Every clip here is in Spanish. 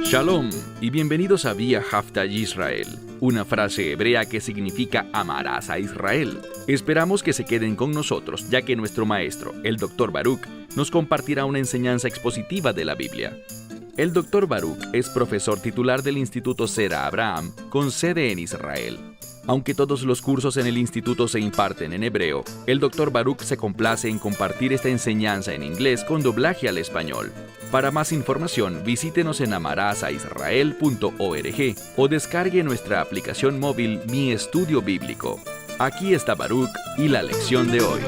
Shalom y bienvenidos a Vía Haftaj Israel, una frase hebrea que significa amarás a Israel. Esperamos que se queden con nosotros, ya que nuestro maestro, el Dr. Baruch, nos compartirá una enseñanza expositiva de la Biblia. El Dr. Baruch es profesor titular del Instituto Zera Abraham, con sede en Israel. Aunque todos los cursos en el instituto se imparten en hebreo, el Dr. Baruch se complace en compartir esta enseñanza en inglés con doblaje al español. Para más información, visítenos en amarasaisrael.org o descargue nuestra aplicación móvil Mi Estudio Bíblico. Aquí está Baruch y la lección de hoy.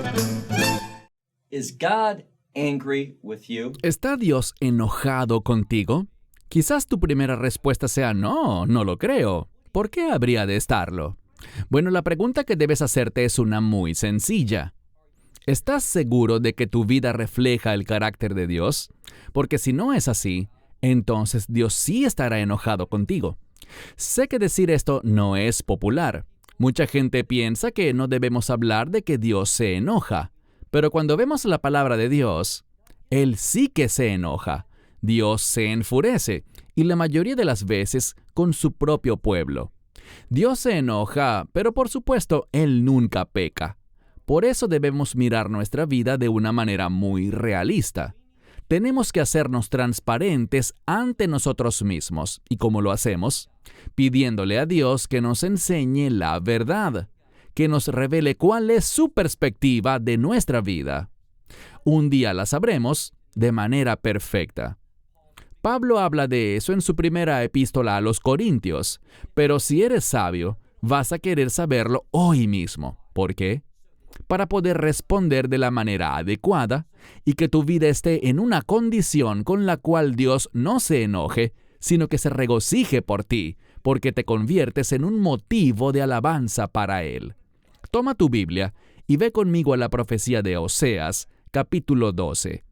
Is God angry with you? ¿Está Dios enojado contigo? Quizás tu primera respuesta sea no lo creo. ¿Por qué habría de estarlo? Bueno, la pregunta que debes hacerte es una muy sencilla. ¿Estás seguro de que tu vida refleja el carácter de Dios? Porque si no es así, entonces Dios sí estará enojado contigo. Sé que decir esto no es popular. Mucha gente piensa que no debemos hablar de que Dios se enoja. Pero cuando vemos la palabra de Dios, Él sí que se enoja. Dios se enfurece, y la mayoría de las veces con su propio pueblo. Dios se enoja, pero por supuesto, Él nunca peca. Por eso debemos mirar nuestra vida de una manera muy realista. Tenemos que hacernos transparentes ante nosotros mismos. ¿Y cómo lo hacemos? Pidiéndole a Dios que nos enseñe la verdad, que nos revele cuál es su perspectiva de nuestra vida. Un día la sabremos de manera perfecta. Pablo habla de eso en su primera epístola a los Corintios, pero si eres sabio, vas a querer saberlo hoy mismo. ¿Por qué? Para poder responder de la manera adecuada y que tu vida esté en una condición con la cual Dios no se enoje, sino que se regocije por ti, porque te conviertes en un motivo de alabanza para Él. Toma tu Biblia y ve conmigo a la profecía de Oseas, capítulo 12.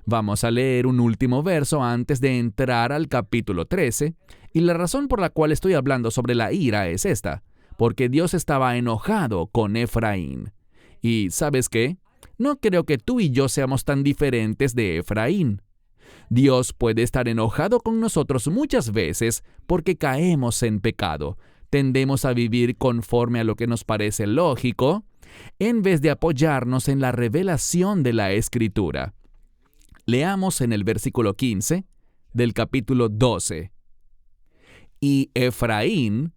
Vamos a leer un último verso antes de entrar al capítulo 13, y la razón por la cual estoy hablando sobre la ira es esta, porque Dios estaba enojado con Efraín. Y ¿sabes qué? No creo que tú y yo seamos tan diferentes de Efraín. Dios puede estar enojado con nosotros muchas veces porque caemos en pecado. Tendemos a vivir conforme a lo que nos parece lógico, en vez de apoyarnos en la revelación de la Escritura. Leamos en el versículo 15 del capítulo 12. Y Efraín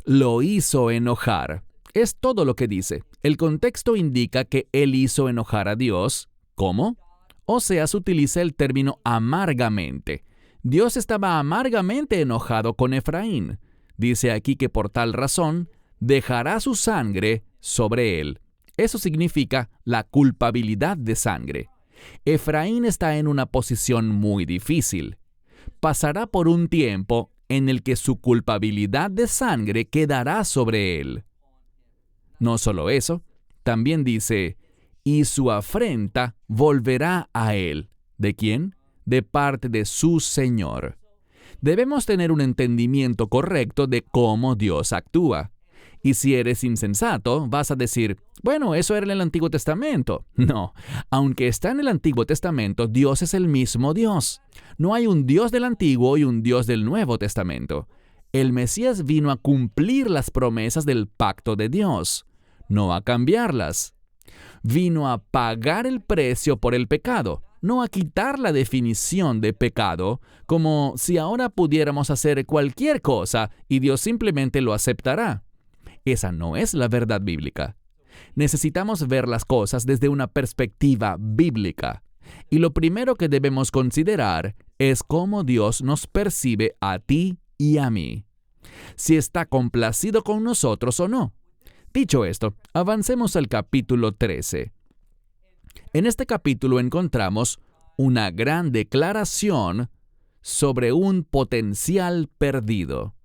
lo hizo enojar. Es todo lo que dice. El contexto indica que él hizo enojar a Dios. ¿Cómo? Oseas utiliza el término amargamente. Dios estaba amargamente enojado con Efraín. Dice aquí que por tal razón dejará su sangre sobre él. Eso significa la culpabilidad de sangre. Efraín está en una posición muy difícil. Pasará por un tiempo en el que su culpabilidad de sangre quedará sobre él. No solo eso, también dice, y su afrenta volverá a él. ¿De quién? De parte de su Señor. Debemos tener un entendimiento correcto de cómo Dios actúa. Y si eres insensato, vas a decir, bueno, eso era en el Antiguo Testamento. No, aunque está en el Antiguo Testamento, Dios es el mismo Dios. No hay un Dios del Antiguo y un Dios del Nuevo Testamento. El Mesías vino a cumplir las promesas del pacto de Dios, no a cambiarlas. Vino a pagar el precio por el pecado, no a quitar la definición de pecado, como si ahora pudiéramos hacer cualquier cosa y Dios simplemente lo aceptará. Esa no es la verdad bíblica. Necesitamos ver las cosas desde una perspectiva bíblica. Y lo primero que debemos considerar es cómo Dios nos percibe a ti y a mí. Si está complacido con nosotros o no. Dicho esto, avancemos al capítulo 13. En este capítulo encontramos una gran declaración sobre un potencial perdido.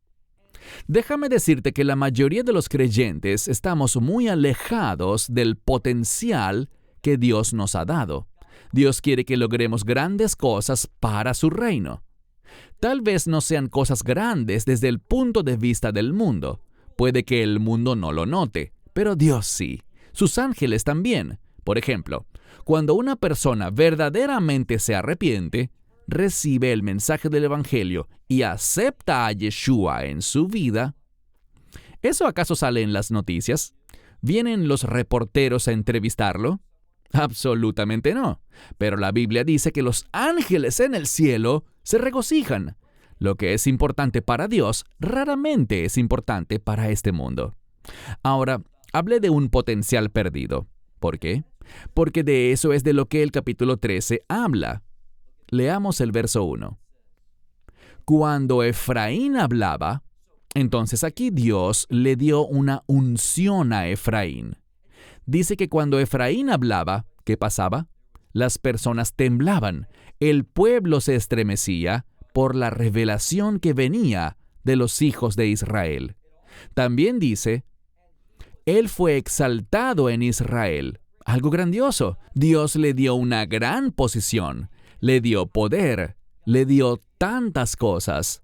Déjame decirte que la mayoría de los creyentes estamos muy alejados del potencial que Dios nos ha dado. Dios quiere que logremos grandes cosas para su reino. Tal vez no sean cosas grandes desde el punto de vista del mundo. Puede que el mundo no lo note, pero Dios sí. Sus ángeles también. Por ejemplo, Cuando una persona verdaderamente se arrepiente, recibe el mensaje del Evangelio y acepta a Yeshua en su vida, ¿eso acaso sale en las noticias? ¿Vienen los reporteros a entrevistarlo? Absolutamente no. Pero la Biblia dice que los ángeles en el cielo se regocijan. Lo que es importante para Dios raramente es importante para este mundo. Ahora, hablé de un potencial perdido. ¿Por qué? Porque de eso es de lo que el capítulo 13 habla. Leamos el verso 1. Cuando Efraín hablaba, entonces aquí Dios le dio una unción a Efraín. Dice que cuando Efraín hablaba, ¿qué pasaba? Las personas temblaban, el pueblo se estremecía por la revelación que venía de los hijos de Israel. También dice, Él fue exaltado en Israel. Algo grandioso. Dios le dio una gran posición, le dio poder, le dio tantas cosas.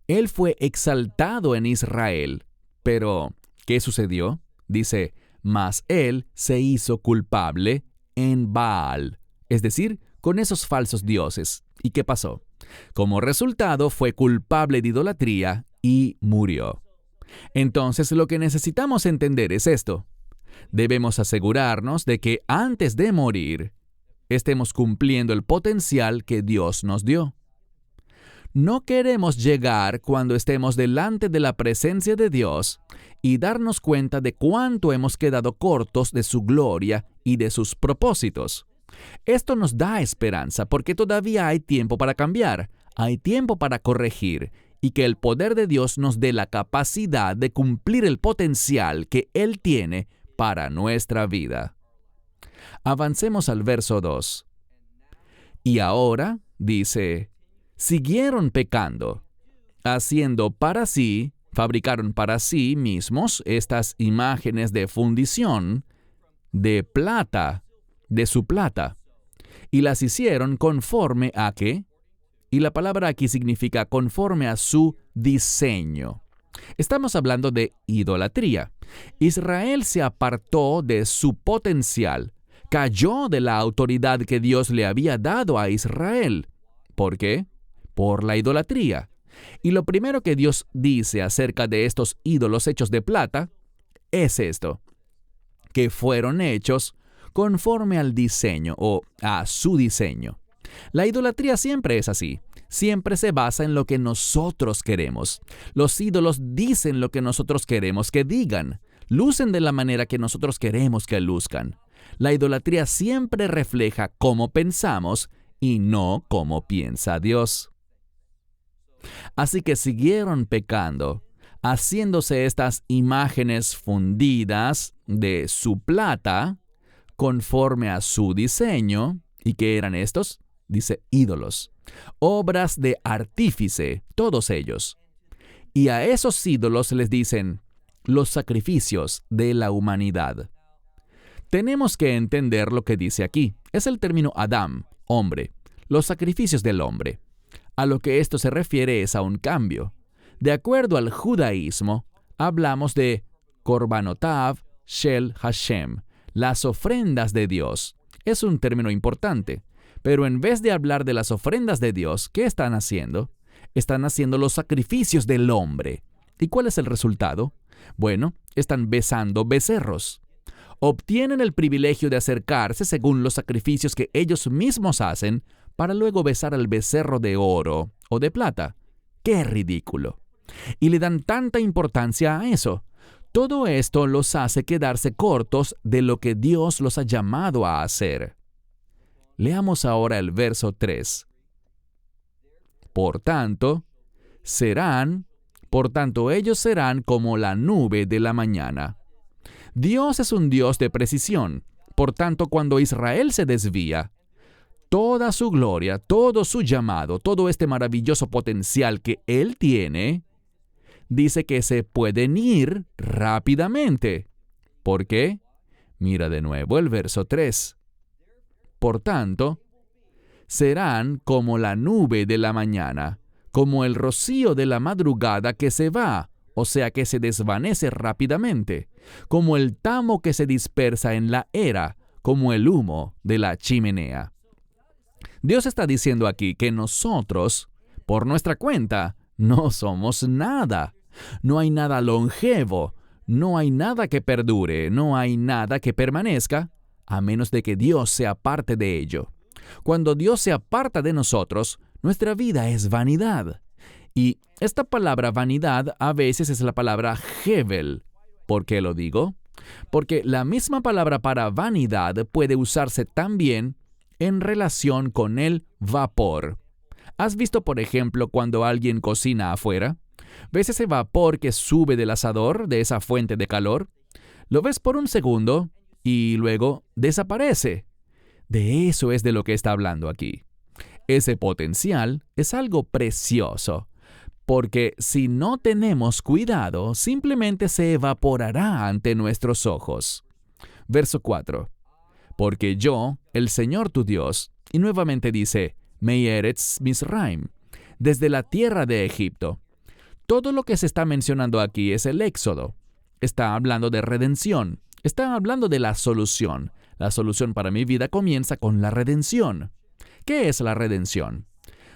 Él fue exaltado en Israel. Pero, ¿qué sucedió? Dice, mas él se hizo culpable en Baal, es decir, con esos falsos dioses. ¿Y qué pasó? Como resultado, fue culpable de idolatría y murió. Entonces, lo que necesitamos entender es esto. Debemos asegurarnos de que antes de morir, estemos cumpliendo el potencial que Dios nos dio. No queremos llegar cuando estemos delante de la presencia de Dios y darnos cuenta de cuánto hemos quedado cortos de su gloria y de sus propósitos. Esto nos da esperanza porque todavía hay tiempo para cambiar, hay tiempo para corregir y que el poder de Dios nos dé la capacidad de cumplir el potencial que Él tiene para nuestra vida. Avancemos al verso 2. Y ahora, dice, siguieron pecando, fabricaron para sí mismos estas imágenes de fundición de plata, de su plata, y las hicieron conforme a ¿qué? Y la palabra aquí significa conforme a su diseño. Estamos hablando de idolatría. Israel se apartó de su potencial, cayó de la autoridad que Dios le había dado a Israel. ¿Por qué? Por la idolatría. Y lo primero que Dios dice acerca de estos ídolos hechos de plata es esto, que fueron hechos conforme al diseño o a su diseño. La idolatría siempre es así. Siempre se basa en lo que nosotros queremos. Los ídolos dicen lo que nosotros queremos que digan. Lucen de la manera que nosotros queremos que luzcan. La idolatría siempre refleja cómo pensamos y no cómo piensa Dios. Así que siguieron pecando, haciéndose estas imágenes fundidas de su plata, conforme a su diseño. ¿Y qué eran estos? Dice ídolos. Obras de artífice, todos ellos. Y a esos ídolos les dicen los sacrificios de la humanidad. Tenemos que entender lo que dice aquí. Es el término Adam, hombre, los sacrificios del hombre. A lo que esto se refiere es a un cambio. De acuerdo al judaísmo, hablamos de Korbanotav Shel Hashem, las ofrendas de Dios. Es un término importante. Pero en vez de hablar de las ofrendas de Dios, ¿qué están haciendo? Están haciendo los sacrificios del hombre. ¿Y cuál es el resultado? Bueno, están besando becerros. Obtienen el privilegio de acercarse según los sacrificios que ellos mismos hacen para luego besar al becerro de oro o de plata. ¡Qué ridículo! Y le dan tanta importancia a eso. Todo esto los hace quedarse cortos de lo que Dios los ha llamado a hacer. Leamos ahora el verso 3. Por tanto, ellos serán como la nube de la mañana. Dios es un Dios de precisión. Por tanto, cuando Israel se desvía, toda su gloria, todo su llamado, todo este maravilloso potencial que Él tiene, dice que se pueden ir rápidamente. ¿Por qué? Mira de nuevo el verso 3. Por tanto, serán como la nube de la mañana, como el rocío de la madrugada que se va, o sea que se desvanece rápidamente, como el tamo que se dispersa en la era, como el humo de la chimenea. Dios está diciendo aquí que nosotros, por nuestra cuenta, no somos nada. No hay nada longevo, no hay nada que perdure, no hay nada que permanezca, a menos de que Dios sea parte de ello. Cuando Dios se aparta de nosotros, nuestra vida es vanidad. Y esta palabra vanidad a veces es la palabra hevel. ¿Por qué lo digo? Porque la misma palabra para vanidad puede usarse también en relación con el vapor. ¿Has visto, por ejemplo, cuando alguien cocina afuera? ¿Ves ese vapor que sube del asador, de esa fuente de calor? Lo ves por un segundo y luego desaparece. De eso es de lo que está hablando aquí. Ese potencial es algo precioso, porque si no tenemos cuidado, simplemente se evaporará ante nuestros ojos. Verso 4. Porque yo, el Señor tu Dios, y nuevamente dice, Me'eretz Misraim, desde la tierra de Egipto. Todo lo que se está mencionando aquí es el éxodo. Está hablando de redención. Está hablando de la solución. La solución para mi vida comienza con la redención. ¿Qué es la redención?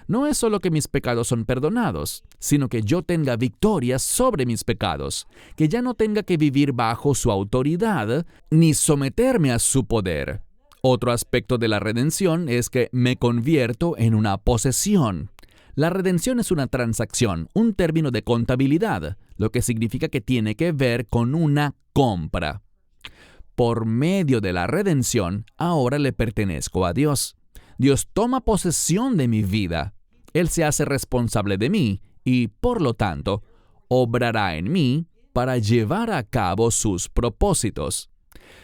No es solo que mis pecados son perdonados, sino que yo tenga victoria sobre mis pecados, que ya no tenga que vivir bajo su autoridad ni someterme a su poder. Otro aspecto de la redención es que me convierto en una posesión. La redención es una transacción, un término de contabilidad, lo que significa que tiene que ver con una compra. Por medio de la redención, ahora le pertenezco a Dios. Dios toma posesión de mi vida. Él se hace responsable de mí y, por lo tanto, obrará en mí para llevar a cabo sus propósitos.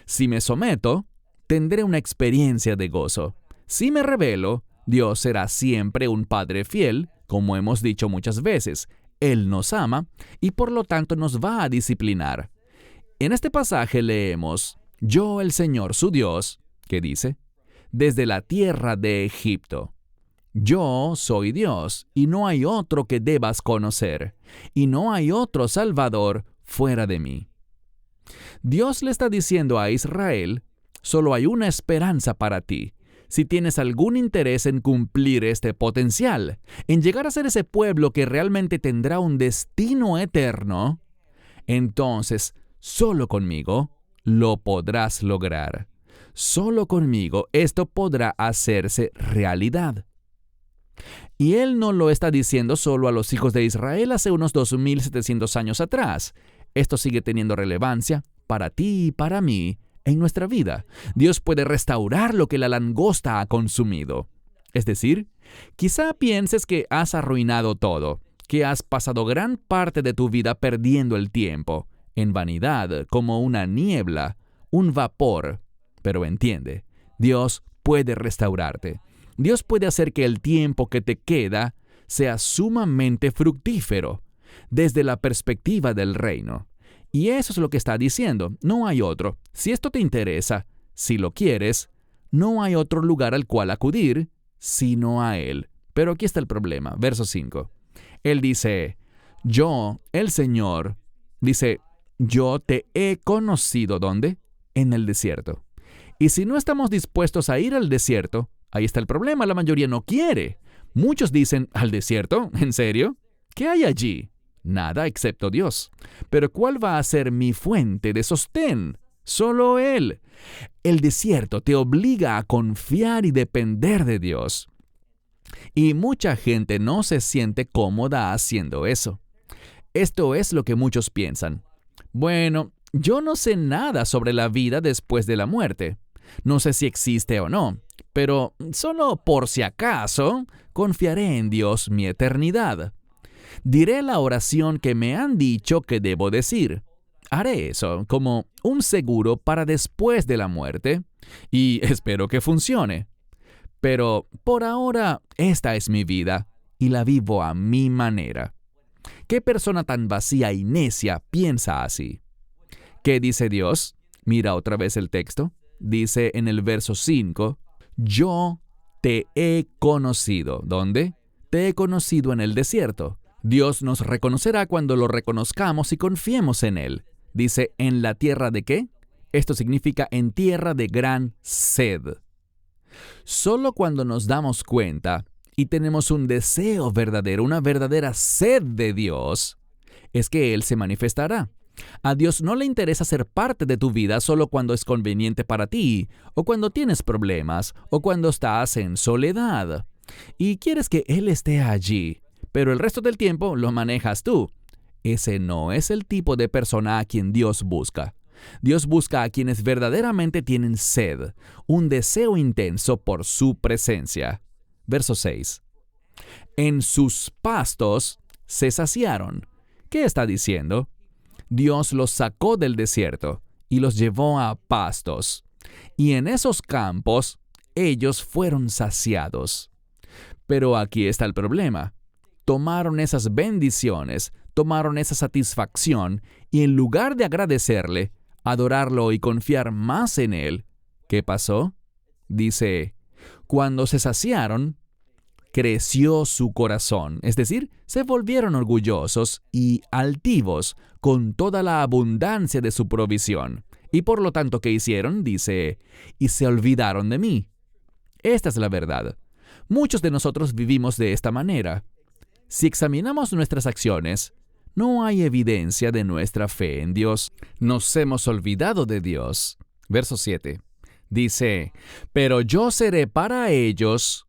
Si me someto, tendré una experiencia de gozo. Si me rebelo, Dios será siempre un Padre fiel, como hemos dicho muchas veces. Él nos ama y por lo tanto nos va a disciplinar. En este pasaje leemos, yo el Señor su Dios, ¿qué dice? Desde la tierra de Egipto. Yo soy Dios y no hay otro que debas conocer, y no hay otro Salvador fuera de mí. Dios le está diciendo a Israel, solo hay una esperanza para ti. Si tienes algún interés en cumplir este potencial, en llegar a ser ese pueblo que realmente tendrá un destino eterno, entonces, solo conmigo lo podrás lograr. Solo conmigo esto podrá hacerse realidad. Y Él no lo está diciendo solo a los hijos de Israel hace unos 2700 años atrás. Esto sigue teniendo relevancia para ti y para mí en nuestra vida. Dios puede restaurar lo que la langosta ha consumido. Es decir, quizá pienses que has arruinado todo, que has pasado gran parte de tu vida perdiendo el tiempo, en vanidad, como una niebla, un vapor. Pero entiende, Dios puede restaurarte. Dios puede hacer que el tiempo que te queda sea sumamente fructífero, desde la perspectiva del reino. Y eso es lo que está diciendo, no hay otro. Si esto te interesa, si lo quieres, no hay otro lugar al cual acudir, sino a Él. Pero aquí está el problema, verso 5. Él dice, yo, el Señor, dice, yo te he conocido, ¿dónde? En el desierto. Y si no estamos dispuestos a ir al desierto, ahí está el problema, la mayoría no quiere. Muchos dicen, ¿al desierto? ¿En serio? ¿Qué hay allí? Nada excepto Dios. Pero ¿cuál va a ser mi fuente de sostén? Solo Él. El desierto te obliga a confiar y depender de Dios. Y mucha gente no se siente cómoda haciendo eso. Esto es lo que muchos piensan. Bueno, yo no sé nada sobre la vida después de la muerte. No sé si existe o no, pero solo por si acaso, confiaré en Dios mi eternidad. Diré la oración que me han dicho que debo decir. Haré eso como un seguro para después de la muerte y espero que funcione. Pero por ahora esta es mi vida y la vivo a mi manera. ¿Qué persona tan vacía y necia piensa así? ¿Qué dice Dios? Mira otra vez el texto. Dice en el verso 5, yo te he conocido. ¿Dónde? Te he conocido en el desierto. Dios nos reconocerá cuando lo reconozcamos y confiemos en Él. Dice, ¿en la tierra de qué? Esto significa en tierra de gran sed. Solo cuando nos damos cuenta y tenemos un deseo verdadero, una verdadera sed de Dios, es que Él se manifestará. A Dios no le interesa ser parte de tu vida solo cuando es conveniente para ti, o cuando tienes problemas, o cuando estás en soledad. Y quieres que Él esté allí, pero el resto del tiempo lo manejas tú. Ese no es el tipo de persona a quien Dios busca. Dios busca a quienes verdaderamente tienen sed, un deseo intenso por su presencia. Verso 6. En sus pastos se saciaron. ¿Qué está diciendo? Dios los sacó del desierto y los llevó a pastos. Y en esos campos ellos fueron saciados. Pero aquí está el problema. Tomaron esas bendiciones, tomaron esa satisfacción y en lugar de agradecerle, adorarlo y confiar más en Él, ¿qué pasó? Dice, cuando se saciaron, creció su corazón, es decir, se volvieron orgullosos y altivos con toda la abundancia de su provisión. Y por lo tanto, ¿qué hicieron? Dice, y se olvidaron de mí. Esta es la verdad. Muchos de nosotros vivimos de esta manera. Si examinamos nuestras acciones, no hay evidencia de nuestra fe en Dios. Nos hemos olvidado de Dios. Verso 7. Dice, pero yo seré para ellos.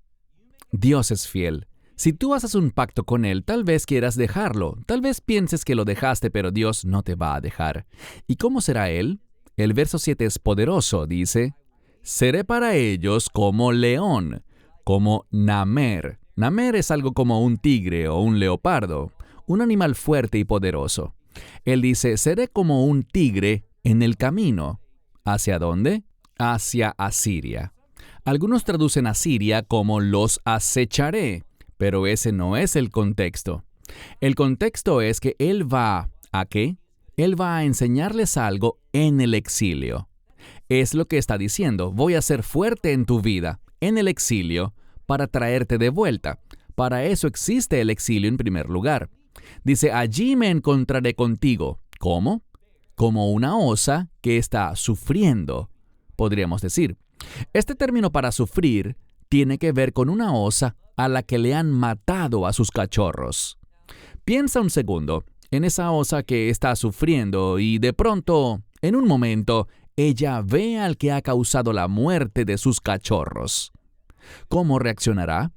Dios es fiel. Si tú haces un pacto con Él, tal vez quieras dejarlo. Tal vez pienses que lo dejaste, pero Dios no te va a dejar. ¿Y cómo será Él? El verso 7 es poderoso. Dice, seré para ellos como león, como Namer. Namer es algo como un tigre o un leopardo, un animal fuerte y poderoso. Él dice, seré como un tigre en el camino. ¿Hacia dónde? Hacia Asiria. Algunos traducen Asiria como los acecharé, pero ese no es el contexto. El contexto es que Él va, ¿a qué? Él va a enseñarles algo en el exilio. Es lo que está diciendo, voy a ser fuerte en tu vida, en el exilio, para traerte de vuelta. Para eso existe el exilio en primer lugar. Dice, allí me encontraré contigo. ¿Cómo? Como una osa que está sufriendo, podríamos decir. Este término para sufrir tiene que ver con una osa a la que le han matado a sus cachorros. Piensa un segundo en esa osa que está sufriendo y de pronto, en un momento, ella ve al que ha causado la muerte de sus cachorros. ¿Cómo reaccionará?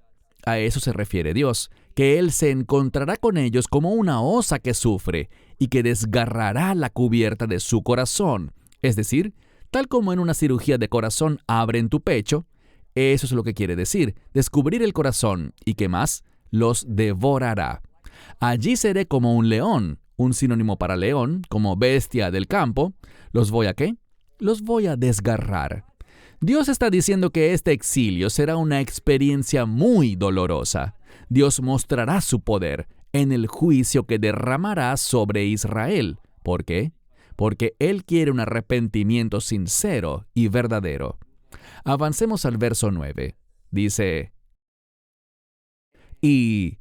A eso se refiere Dios, que Él se encontrará con ellos como una osa que sufre y que desgarrará la cubierta de su corazón. Es decir, tal como en una cirugía de corazón abren tu pecho, eso es lo que quiere decir, descubrir el corazón y ¿qué más? Los devorará. Allí seré como un león, un sinónimo para león, como bestia del campo. ¿Los voy a qué? Los voy a desgarrar. Dios está diciendo que este exilio será una experiencia muy dolorosa. Dios mostrará su poder en el juicio que derramará sobre Israel. ¿Por qué? Porque Él quiere un arrepentimiento sincero y verdadero. Avancemos al verso 9. Dice, ¿y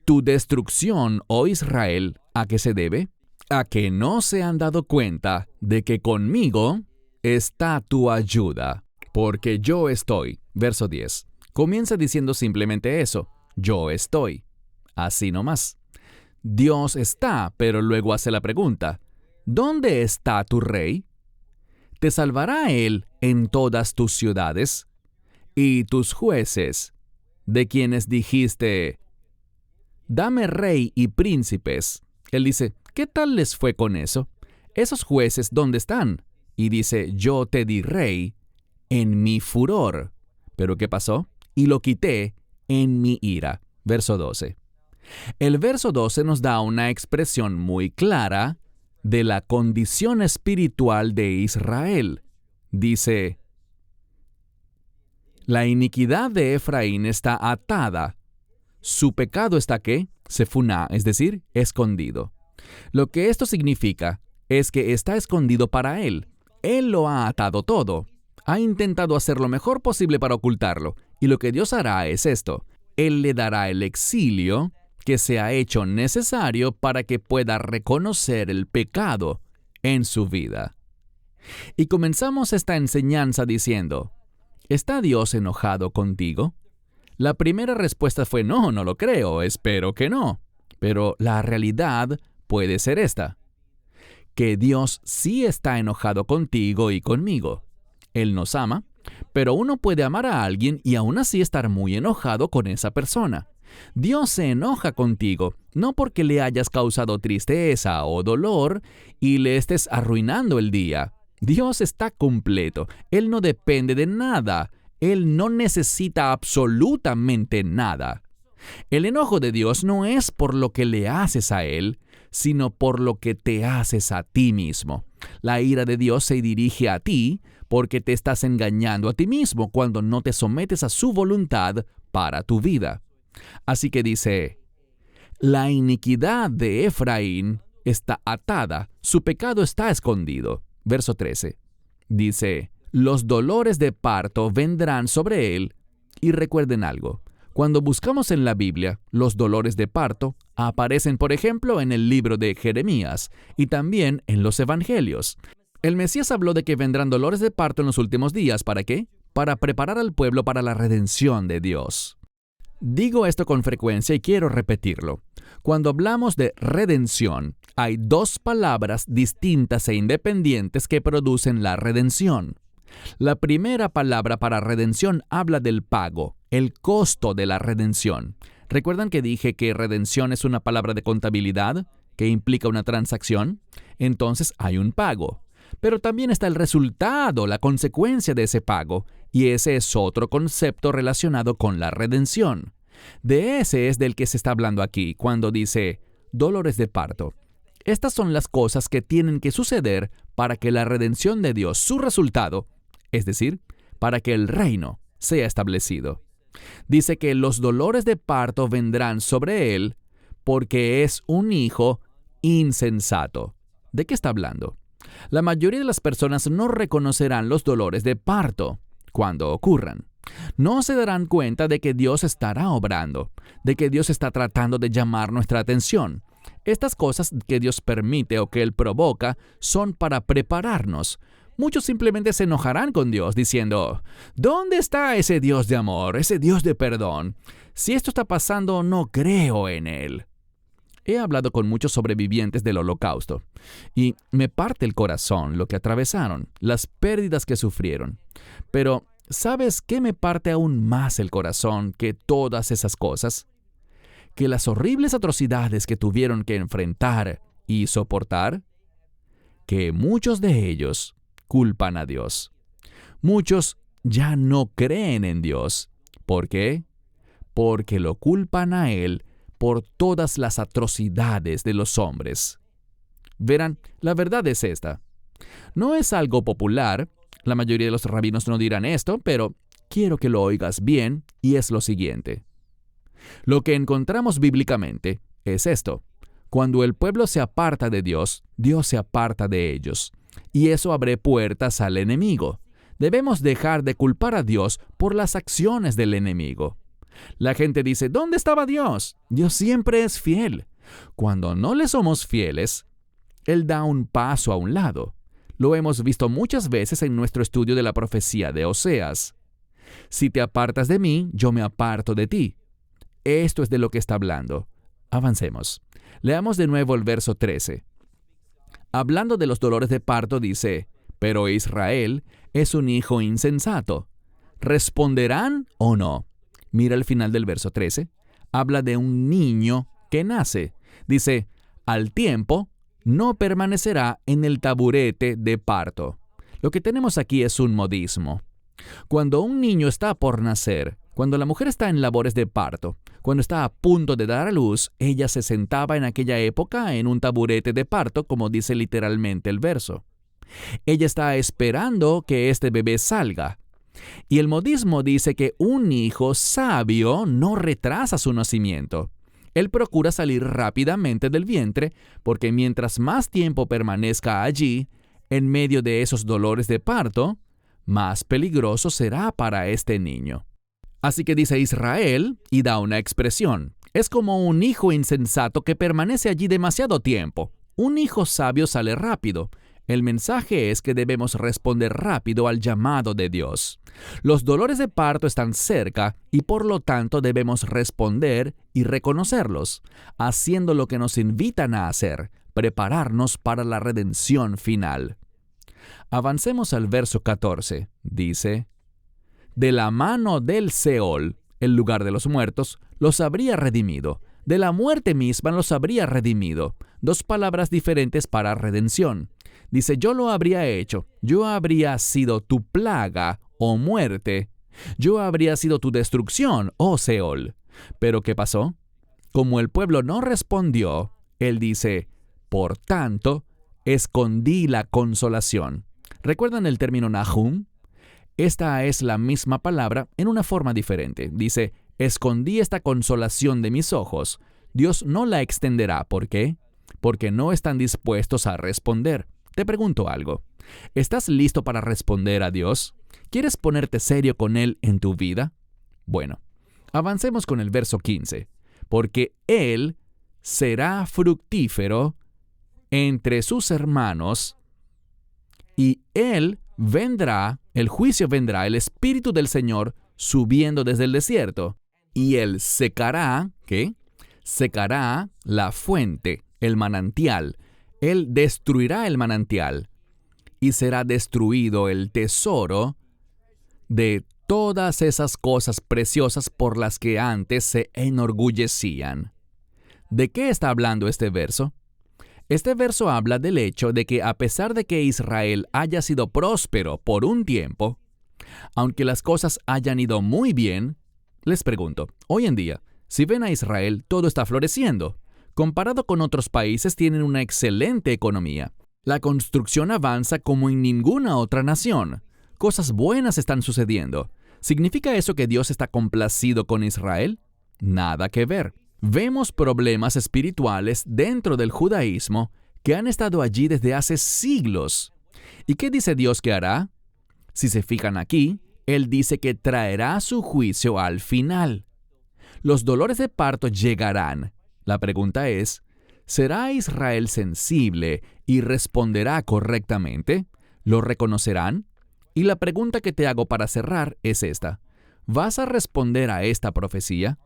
tu destrucción, oh Israel, a qué se debe? A que no se han dado cuenta de que conmigo está tu ayuda. Porque yo estoy. Verso 10. Comienza diciendo simplemente eso. Yo estoy. Así nomás. Dios está, pero luego hace la pregunta. ¿Dónde está tu rey? ¿Te salvará Él en todas tus ciudades? ¿Y tus jueces, de quienes dijiste, dame rey y príncipes? Él dice, ¿qué tal les fue con eso? ¿Esos jueces dónde están? Y dice, yo te di rey en mi furor. ¿Pero qué pasó? Y lo quité en mi ira. Verso 12. El verso 12 nos da una expresión muy clara de la condición espiritual de Israel. Dice, la iniquidad de Efraín está atada. Su pecado está ¿qué? Sefuná, es decir, escondido. Lo que esto significa es que está escondido para él. Él lo ha atado todo. Ha intentado hacer lo mejor posible para ocultarlo. Y lo que Dios hará es esto. Él le dará el exilio que se ha hecho necesario para que pueda reconocer el pecado en su vida. Y comenzamos esta enseñanza diciendo, ¿está Dios enojado contigo? La primera respuesta fue no, no lo creo, espero que no. Pero la realidad puede ser esta, que Dios sí está enojado contigo y conmigo. Él nos ama, pero uno puede amar a alguien y aún así estar muy enojado con esa persona. Dios se enoja contigo, no porque le hayas causado tristeza o dolor y le estés arruinando el día. Dios está completo, Él no depende de nada, Él no necesita absolutamente nada. El enojo de Dios no es por lo que le haces a Él, sino por lo que te haces a ti mismo. La ira de Dios se dirige a ti porque te estás engañando a ti mismo cuando no te sometes a su voluntad para tu vida. Así que dice, la iniquidad de Efraín está atada, su pecado está escondido. Verso 13. Dice, los dolores de parto vendrán sobre él. Y recuerden algo, cuando buscamos en la Biblia, los dolores de parto aparecen, por ejemplo, en el libro de Jeremías y también en los Evangelios. El Mesías habló de que vendrán dolores de parto en los últimos días. ¿Para qué? Para preparar al pueblo para la redención de Dios. Digo esto con frecuencia y quiero repetirlo. Cuando hablamos de redención, hay dos palabras distintas e independientes que producen la redención. La primera palabra para redención habla del pago, el costo de la redención. ¿Recuerdan que dije que redención es una palabra de contabilidad que implica una transacción? Entonces hay un pago. Pero también está el resultado, la consecuencia de ese pago, y ese es otro concepto relacionado con la redención. De ese es del que se está hablando aquí cuando dice dolores de parto. Estas son las cosas que tienen que suceder para que la redención de Dios, su resultado, es decir, para que el reino sea establecido. Dice que los dolores de parto vendrán sobre él porque es un hijo insensato. ¿De qué está hablando? La mayoría de las personas no reconocerán los dolores de parto cuando ocurran. No se darán cuenta de que Dios estará obrando, de que Dios está tratando de llamar nuestra atención. Estas cosas que Dios permite o que Él provoca son para prepararnos. Muchos simplemente se enojarán con Dios diciendo, ¿dónde está ese Dios de amor, ese Dios de perdón? Si esto está pasando, no creo en Él. He hablado con muchos sobrevivientes del Holocausto y me parte el corazón lo que atravesaron, las pérdidas que sufrieron. Pero, ¿sabes qué me parte aún más el corazón que todas esas cosas? Que las horribles atrocidades que tuvieron que enfrentar y soportar, que muchos de ellos culpan a Dios. Muchos ya no creen en Dios. ¿Por qué? Porque lo culpan a Él por todas las atrocidades de los hombres. Verán, la verdad es esta. No es algo popular, la mayoría de los rabinos no dirán esto, pero quiero que lo oigas bien, y es lo siguiente. Lo que encontramos bíblicamente es esto. Cuando el pueblo se aparta de Dios, Dios se aparta de ellos. Y eso abre puertas al enemigo. Debemos dejar de culpar a Dios por las acciones del enemigo. La gente dice, ¿dónde estaba Dios? Dios siempre es fiel. Cuando no le somos fieles, Él da un paso a un lado. Lo hemos visto muchas veces en nuestro estudio de la profecía de Oseas. Si te apartas de mí, yo me aparto de ti. Esto es de lo que está hablando. Avancemos. Leamos de nuevo el verso 13. Hablando de los dolores de parto, dice, pero Israel es un hijo insensato. ¿Responderán o no? Mira el final del verso 13. Habla de un niño que nace. Dice, al tiempo no permanecerá en el taburete de parto. Lo que tenemos aquí es un modismo. Cuando un niño está por nacer, cuando la mujer está en labores de parto, cuando está a punto de dar a luz, ella se sentaba en aquella época en un taburete de parto, como dice literalmente el verso. Ella está esperando que este bebé salga. Y el modismo dice que un hijo sabio no retrasa su nacimiento. Él procura salir rápidamente del vientre porque mientras más tiempo permanezca allí, en medio de esos dolores de parto, más peligroso será para este niño. Así que dice Israel y da una expresión. Es como un hijo insensato que permanece allí demasiado tiempo. Un hijo sabio sale rápido. El mensaje es que debemos responder rápido al llamado de Dios. Los dolores de parto están cerca y por lo tanto debemos responder y reconocerlos, haciendo lo que nos invitan a hacer, prepararnos para la redención final. Avancemos al verso 14. Dice: de la mano del Seol, el lugar de los muertos, los habría redimido. De la muerte misma los habría redimido. Dos palabras diferentes para redención. Dice, yo lo habría hecho. Yo habría sido tu plaga, oh muerte. Yo habría sido tu destrucción, oh Seol. Pero ¿qué pasó? Como el pueblo no respondió, él dice, por tanto, escondí la consolación. ¿Recuerdan el término Nahum? Esta es la misma palabra en una forma diferente. Dice, escondí esta consolación de mis ojos. Dios no la extenderá. ¿Por qué? Porque no están dispuestos a responder. Te pregunto algo. ¿Estás listo para responder a Dios? ¿Quieres ponerte serio con Él en tu vida? Bueno, avancemos con el verso 15. Porque Él será fructífero entre sus hermanos y Él vendrá, el juicio vendrá, el Espíritu del Señor subiendo desde el desierto. Y Él secará, ¿qué? Secará la fuente, el manantial. Él destruirá el manantial y será destruido el tesoro de todas esas cosas preciosas por las que antes se enorgullecían. ¿De qué está hablando este verso? Este verso habla del hecho de que a pesar de que Israel haya sido próspero por un tiempo, aunque las cosas hayan ido muy bien, les pregunto, hoy en día, si ven a Israel, todo está floreciendo. Comparado con otros países, tienen una excelente economía. La construcción avanza como en ninguna otra nación. Cosas buenas están sucediendo. ¿Significa eso que Dios está complacido con Israel? Nada que ver. Vemos problemas espirituales dentro del judaísmo que han estado allí desde hace siglos. ¿Y qué dice Dios que hará? Si se fijan aquí, Él dice que traerá su juicio al final. Los dolores de parto llegarán. La pregunta es, ¿será Israel sensible y responderá correctamente? ¿Lo reconocerán? Y la pregunta que te hago para cerrar es esta. ¿Vas a responder a esta profecía?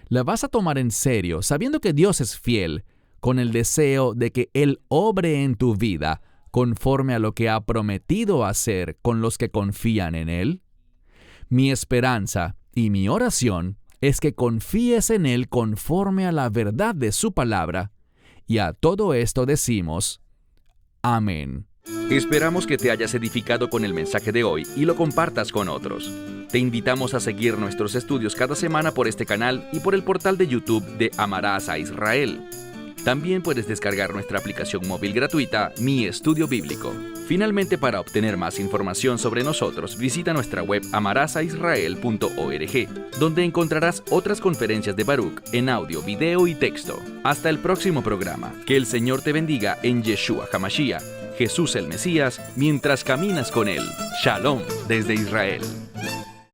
¿La vas a tomar en serio, sabiendo que Dios es fiel, con el deseo de que Él obre en tu vida conforme a lo que ha prometido hacer con los que confían en Él? Mi esperanza y mi oración es que confíes en Él conforme a la verdad de su palabra. Y a todo esto decimos, amén. Esperamos que te hayas edificado con el mensaje de hoy y lo compartas con otros. Te invitamos a seguir nuestros estudios cada semana por este canal y por el portal de YouTube de Amarás a Israel. También puedes descargar nuestra aplicación móvil gratuita, Mi Estudio Bíblico. Finalmente, para obtener más información sobre nosotros, visita nuestra web amarasaisrael.org, donde encontrarás otras conferencias de Baruch en audio, video y texto. Hasta el próximo programa. Que el Señor te bendiga en Yeshua HaMashiach, Jesús el Mesías, mientras caminas con Él. Shalom desde Israel.